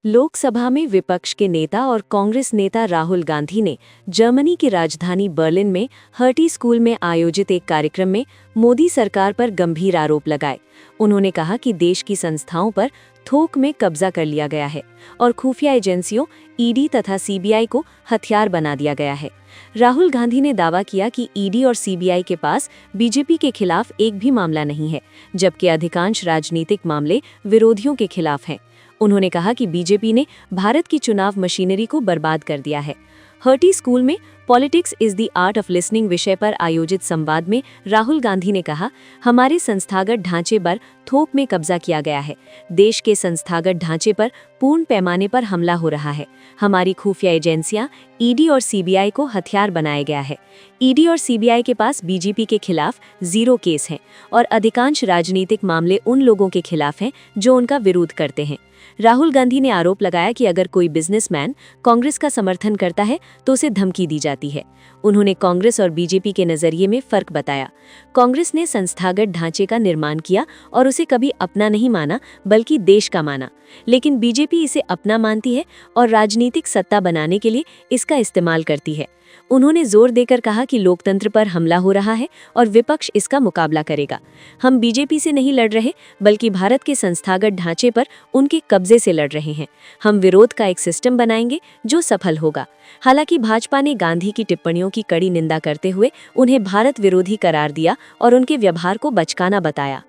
लोकसभा में विपक्ष के नेता और कांग्रेस नेता राहुल गांधी ने जर्मनी की राजधानी बर्लिन में हर्टी स्कूल में आयोजित एक कार्यक्रम में मोदी सरकार पर गंभीर आरोप लगाए। उन्होंने कहा कि देश की संस्थाओं पर थोक में कब्जा कर लिया गया है और खुफिया एजेंसियों ईडी तथा सीबीआई को हथियार बना दिया गया है। राहुल गांधी ने दावा किया कि ईडी और सीबीआई के पास बीजेपी के खिलाफ एक भी मामला नहीं है, जबकि अधिकांश राजनीतिक मामले विरोधियों के खिलाफ हैं। उन्होंने कहा कि बीजेपी ने भारत की चुनाव मशीनरी को बर्बाद कर दिया है। हर्टी स्कूल में politics is the art of listening विषय पर आयोजित संवाद में राहुल गांधी ने कहा, हमारे संस्थागत ढांचे पर थोक में कब्जा किया गया है। देश के संस्थागत ढांचे पर पूर्ण पैमाने पर हमला हो रहा है। हमारी खुफिया एजेंसियां ईडी और सीबीआई को हथियार बनाया गया है। ईडी और सीबीआई के पास बीजेपी के खिलाफ 0 केस हैं और अधिकांश राजनीतिक मामले उन लोगों के खिलाफ हैं जो उनका विरोध करते हैं। राहुल गांधी ने आरोप लगाया कि अगर कोई बिजनेसमैन कांग्रेस का समर्थन करता है तो उसे धमकी दी जाती है। उन्होंने कांग्रेस और बीजेपी के नजरिए में फर्क बताया। कांग्रेस ने संस्थागत ढांचे का निर्माण किया और उसे कभी अपना नहीं माना बल्कि देश का माना, लेकिन बीजेपी इसे अपना मानती है और राजनीतिक सत्ता बनाने के लिए इसका इस्तेमाल करती है। उन्होंने जोर देकर कहा कि लोकतंत्र पर हमला हो रहा है और विपक्ष इसका मुकाबला करेगा। हम बीजेपी से नहीं लड़ रहे बल्कि भारत के संस्थागत ढांचे पर उनके कब्जे से लड़ रहे हैं। हम विरोध का एक सिस्टम बनाएंगे जो सफल होगा। हालांकि भाजपा ने गांधी की टिप्पणियों की कड़ी निंदा करते हुए उन्हें भारत विरोधी करार दिया और उनके व्यवहार को बचकाना बताया।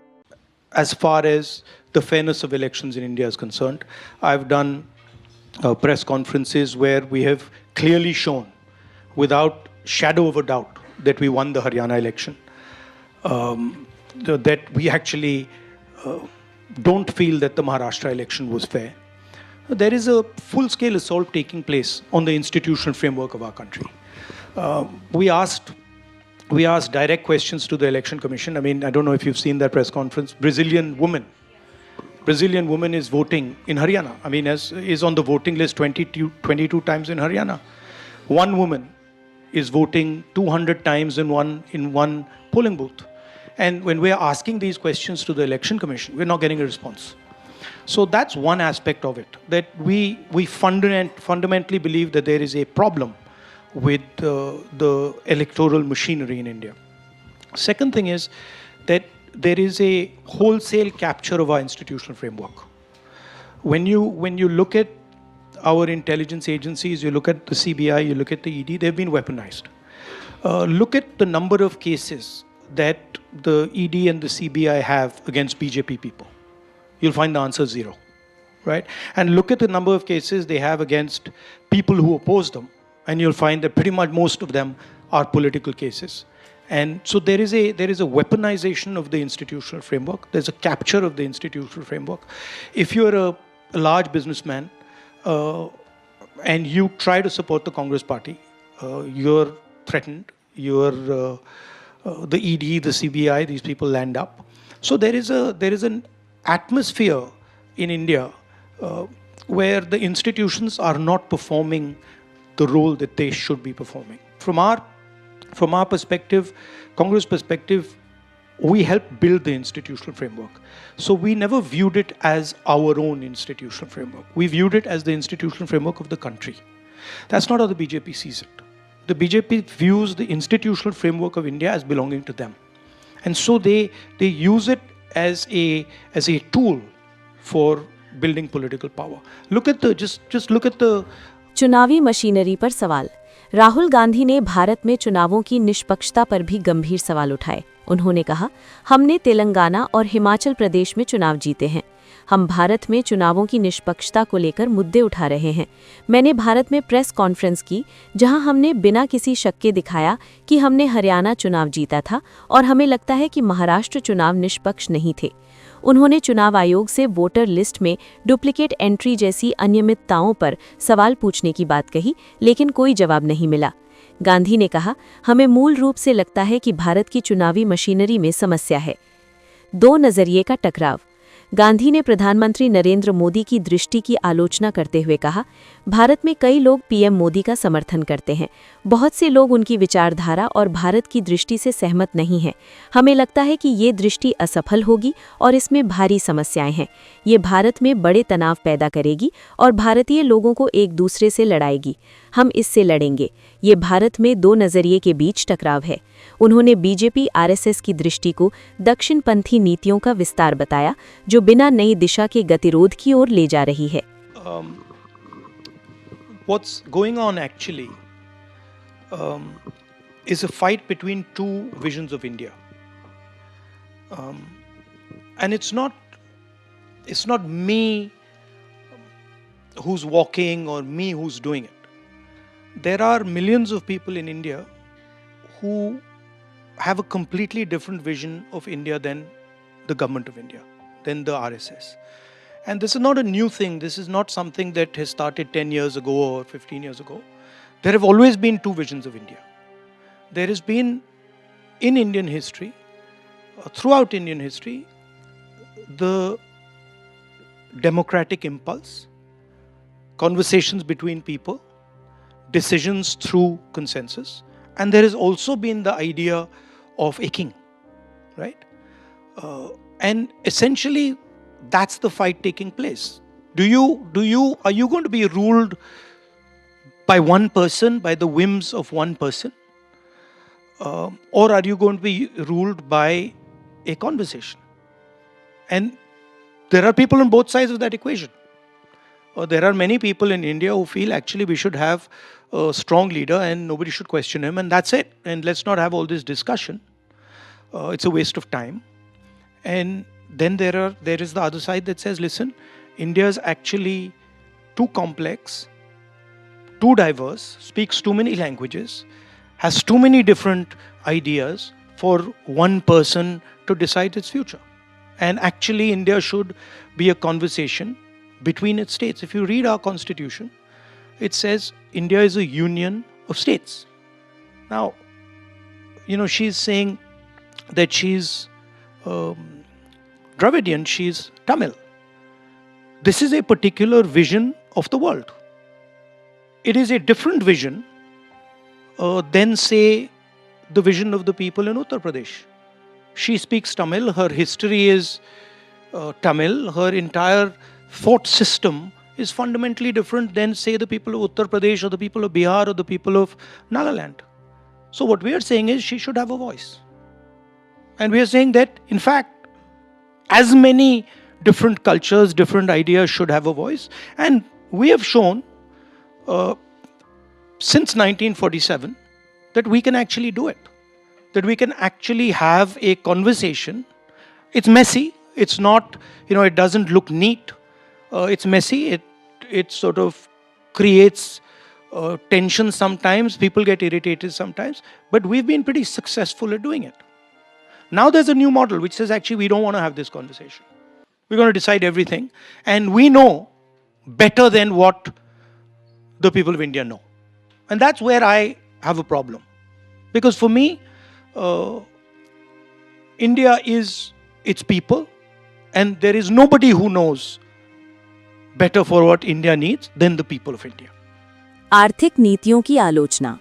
As far as the fairness of elections in India is concerned, I've done press conferences where we have clearly shown, without shadow of a doubt, that we won the Haryana election. That we actually don't feel that the Maharashtra election was fair. There is a full-scale assault taking place on the institutional framework of our country. We asked direct questions to the election commission. I mean, I don't know if you've seen that press conference. Brazilian woman is voting in Haryana. I mean, is on the voting list 22 times in Haryana. One woman is voting 200 times in one polling booth. And when we are asking these questions to the election commission, we're not getting a response. So that's one aspect of it, that we fundamentally believe that there is a problem with the electoral machinery in India. Second thing is that there is a wholesale capture of our institutional framework. When you look at our intelligence agencies, you look at the CBI, you look at the ED, they've been weaponized. Look at the number of cases that the ED and the CBI have against BJP people. You'll find the answer 0, right? And look at the number of cases they have against people who oppose them, and you'll find that pretty much most of them are political cases. And so there is a weaponization of the institutional framework. There's a capture of the institutional framework. If you're a large businessman and you try to support the Congress party, you're threatened. The ED, the CBI, these people land up. So there is an atmosphere in India where the institutions are not performing the role that they should be performing. From our perspective, Congress perspective, we helped build the institutional framework. So we never viewed it as our own institutional framework. We viewed it as the institutional framework of the country. That's not how the BJP sees it. The BJP views the institutional framework of India as belonging to them. And so they use it as a tool for building political power. Look at the चुनावी machinery पर सवाल। राहुल गांधी ने भारत में चुनावों की निष्पक्षता पर भी गंभीर सवाल उठाए। उन्होंने कहा, हमने तेलंगाना और हिमाचल प्रदेश में चुनाव जीते हैं। हम भारत में चुनावों की निष्पक्षता को लेकर मुद्दे उठा रहे हैं। मैंने भारत में प्रेस कॉन्फ्रेंस की जहां हमने बिना किसी शक के दिखाया कि हमने हरियाणा चुनाव जीता था और हमें लगता है कि महाराष्ट्र चुनाव निष्पक्ष नहीं थे। उन्होंने चुनाव आयोग से वोटर लिस्ट में डुप्लीकेट एंट्री जैसी अनियमितताओं पर सवाल पूछने की बात कही, लेकिन कोई जवाब नहीं मिला। गांधी ने कहा, हमें मूल रूप से लगता है कि भारत की चुनावी मशीनरी में समस्या है। 2 नजरिए का टकराव। गांधी ने प्रधानमंत्री नरेंद्र मोदी की दृष्टि की आलोचना करते हुए कहा, भारत में कई लोग पीएम मोदी का समर्थन करते हैं। बहुत से लोग उनकी विचारधारा और भारत की दृष्टि से सहमत नहीं हैं। हमें लगता है कि ये दृष्टि असफल होगी और इसमें भारी समस्याएं हैं। ये भारत में बड़े तनाव पैदा करेगी और भारतीय लोगों को एक दूसरे से लड़ाएगी। हम इससे लड़ेंगे। ये भारत में दो नजरिए के बीच टकराव है। उन्होंने बीजेपी आरएसएस की दृष्टि को दक्षिणपंथी नीतियों का विस्तार बताया, जो बिना नई दिशा के गतिरोध की ओर ले जा रही है। What's going on actually is a fight between two visions of India, and it's not me who's walking or me who's doing it. There are millions of people in India who have a completely different vision of India than the government of India, than the RSS. And this is not a new thing. This is not something that has started 10 years ago or 15 years ago. There have always been two visions of India. There has been, in Indian history, throughout Indian history, the democratic impulse, conversations between people, decisions through consensus, and there has also been the idea of a king, right? And essentially, that's the fight taking place. Are you going to be ruled by one person, by the whims of one person, or are you going to be ruled by a conversation? And there are people on both sides of that equation. There are many people in India who feel actually we should have a strong leader and nobody should question him, and that's it. And let's not have all this discussion. It's a waste of time. And then there is the other side that says, listen, India is actually too complex, too diverse, speaks too many languages, has too many different ideas for one person to decide its future. And actually, India should be a conversation between its states. If you read our constitution, it says India is a union of states. Now, she's saying that she's Dravidian, she's Tamil. This is a particular vision of the world. It is a different vision than, say, the vision of the people in Uttar Pradesh. She speaks Tamil, her history is Tamil, her entire thought system is fundamentally different than, say, the people of Uttar Pradesh or the people of Bihar or the people of Nagaland. So what we are saying is she should have a voice. And we are saying that, in fact, as many different cultures, different ideas should have a voice. And we have shown since 1947 that we can actually do it. That we can actually have a conversation. It's messy. It's not, it doesn't look neat. It's messy. It sort of creates tension sometimes. People get irritated sometimes. But we've been pretty successful at doing it. Now there's a new model which says actually we don't want to have this conversation. We're going to decide everything. And we know better than what the people of India know. And that's where I have a problem. Because for me, India is its people. And there is nobody who knows better for what India needs than the people of India. आर्थिक नीतियों की आलोचना।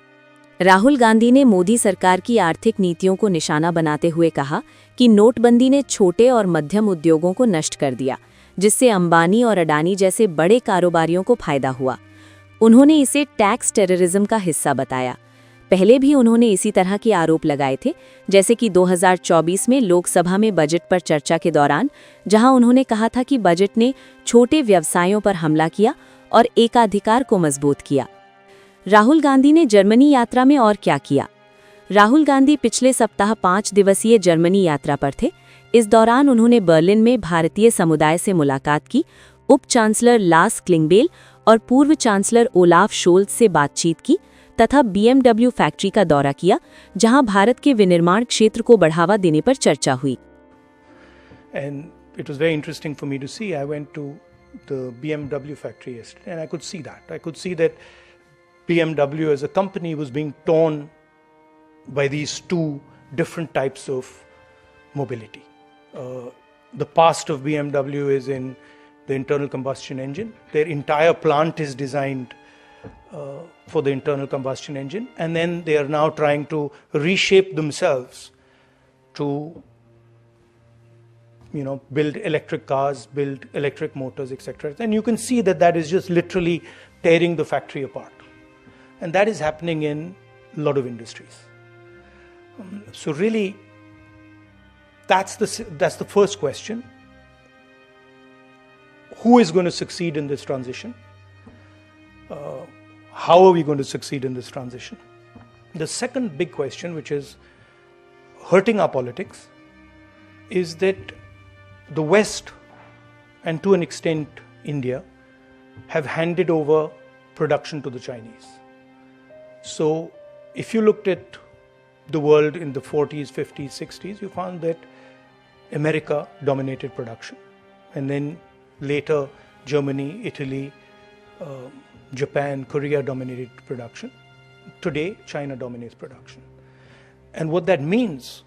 राहुल गांधी ने मोदी सरकार की आर्थिक नीतियों को निशाना बनाते हुए कहा कि नोटबंदी ने छोटे और मध्यम उद्योगों को नष्ट कर दिया, जिससे अंबानी और अडानी जैसे बड़े कारोबारियों को फायदा हुआ। उन्होंने इसे टैक्स टेररिज्म का हिस्सा बताया। पहले भी उन्होंने इसी तरह के आरोप लगाए थे, जैसे कि 2024 में लोकसभा में बजट पर चर्चा के दौरान, जहां उन्होंने कहा था कि बजट ने छोटे व्यवसायों पर हमला किया और एकाधिकार को मजबूत किया। राहुल गांधी ने जर्मनी यात्रा में और क्या किया? राहुल गांधी पिछले सप्ताह 5 दिवसीय जर्मनी यात्रा पर थे। इस दौरान उन्होंने बर्लिन में भारतीय समुदाय से मुलाकात की, उप चांसलर लास क्लिंगबेल और पूर्व चांसलर ओलाफ शोल्ज से बातचीत की तथा BMW फैक्ट्री का दौरा किया, जहां भारत के विनिर्माण क्षेत्र को बढ़ावा देने पर चर्चा हुई। And it was very interesting for me to see. I went to the BMW factory yesterday and I could see that. I could see that BMW as a company was being torn by these two different types of mobility. the past of BMW is in the internal combustion engine. Their entire plant is designed for the internal combustion engine, and then they are now trying to reshape themselves to build electric cars, build electric motors, etc. And you can see that that is just literally tearing the factory apart. And that is happening in a lot of industries. So really, that's the first question. Who is going to succeed in this transition? How are we going to succeed in this transition? The second big question, which is hurting our politics, is that the West, and to an extent India, have handed over production to the Chinese. So if you looked at the world in the 40s, 50s, 60s, you found that America dominated production. And then later, Germany, Italy, Japan, Korea dominated production. Today, China dominates production. And what that means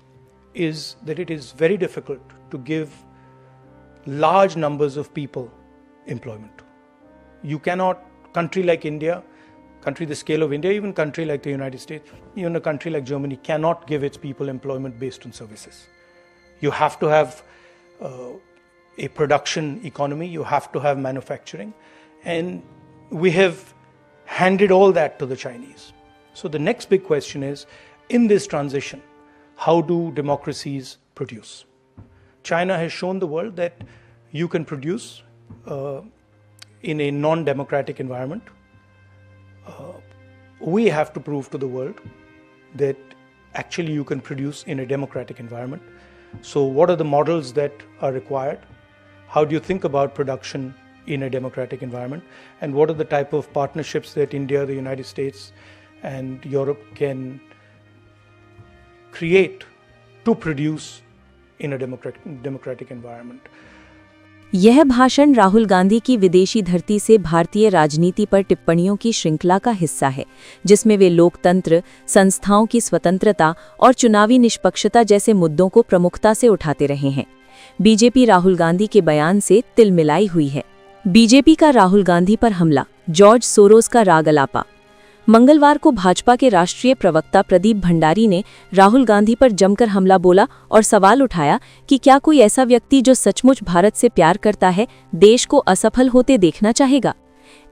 is that it is very difficult to give large numbers of people employment. You cannot, country like India, country the scale of India, even country like the United States, even a country like Germany cannot give its people employment based on services. You have to have a production economy, you have to have manufacturing, and we have handed all that to the Chinese. So the next big question is, in this transition, how do democracies produce? China has shown the world that you can produce in a non-democratic environment. We have to prove to the world that actually you can produce in a democratic environment. So what are the models that are required? How do you think about production in a democratic environment? And what are the type of partnerships that India, the United States, and Europe can create to produce in a democratic environment? यह भाषण राहुल गांधी की विदेशी धरती से भारतीय राजनीति पर टिप्पणियों की श्रृंखला का हिस्सा है, जिसमें वे लोकतंत्र, संस्थाओं की स्वतंत्रता और चुनावी निष्पक्षता जैसे मुद्दों को प्रमुखता से उठाते रहे हैं। बीजेपी राहुल गांधी के बयान से तिलमिलाई हुई है। बीजेपी का राहुल गांधी पर हमला, जॉर्ज सोरोस का राग अलापा। मंगलवार को भाजपा के राष्ट्रीय प्रवक्ता प्रदीप भंडारी ने राहुल गांधी पर जमकर हमला बोला और सवाल उठाया कि क्या कोई ऐसा व्यक्ति जो सचमुच भारत से प्यार करता है, देश को असफल होते देखना चाहेगा।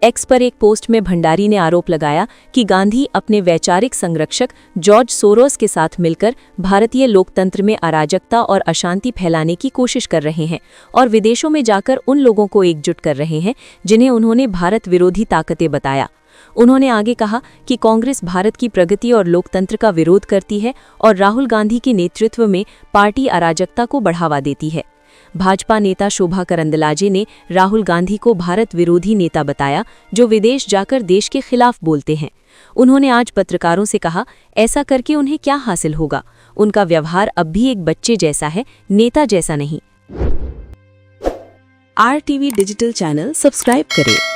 एक्स पर एक पोस्ट में भंडारी ने आरोप लगाया कि गांधी अपने वैचारिक संरक्षक जॉर्ज सोरोस के साथ मिलकर भारतीय लोकतंत्र में अराजकता और अशांति फैलाने की कोशिश कर रहे हैं और विदेशों में जाकर उन लोगों को एकजुट कर रहे हैं जिन्हें उन्होंने भारत विरोधी ताकतें बताया। उन्होंने आगे कहा कि कांग्रेस भारत की प्रगति और लोकतंत्र का विरोध करती है और राहुल गांधी के नेतृत्व में पार्टी अराजकता को बढ़ावा देती है। भाजपा नेता शोभा करंदलाजे ने राहुल गांधी को भारत विरोधी नेता बताया, जो विदेश जाकर देश के खिलाफ बोलते हैं। उन्होंने आज पत्रकारों से कहा, ऐसा करके उन्हें क्या हासिल होगा? उनका व्यवहार अब भी एक बच्चे जैसा है, नेता जैसा नहीं। RTV डिजिटल चैनल सब्सक्राइब करें।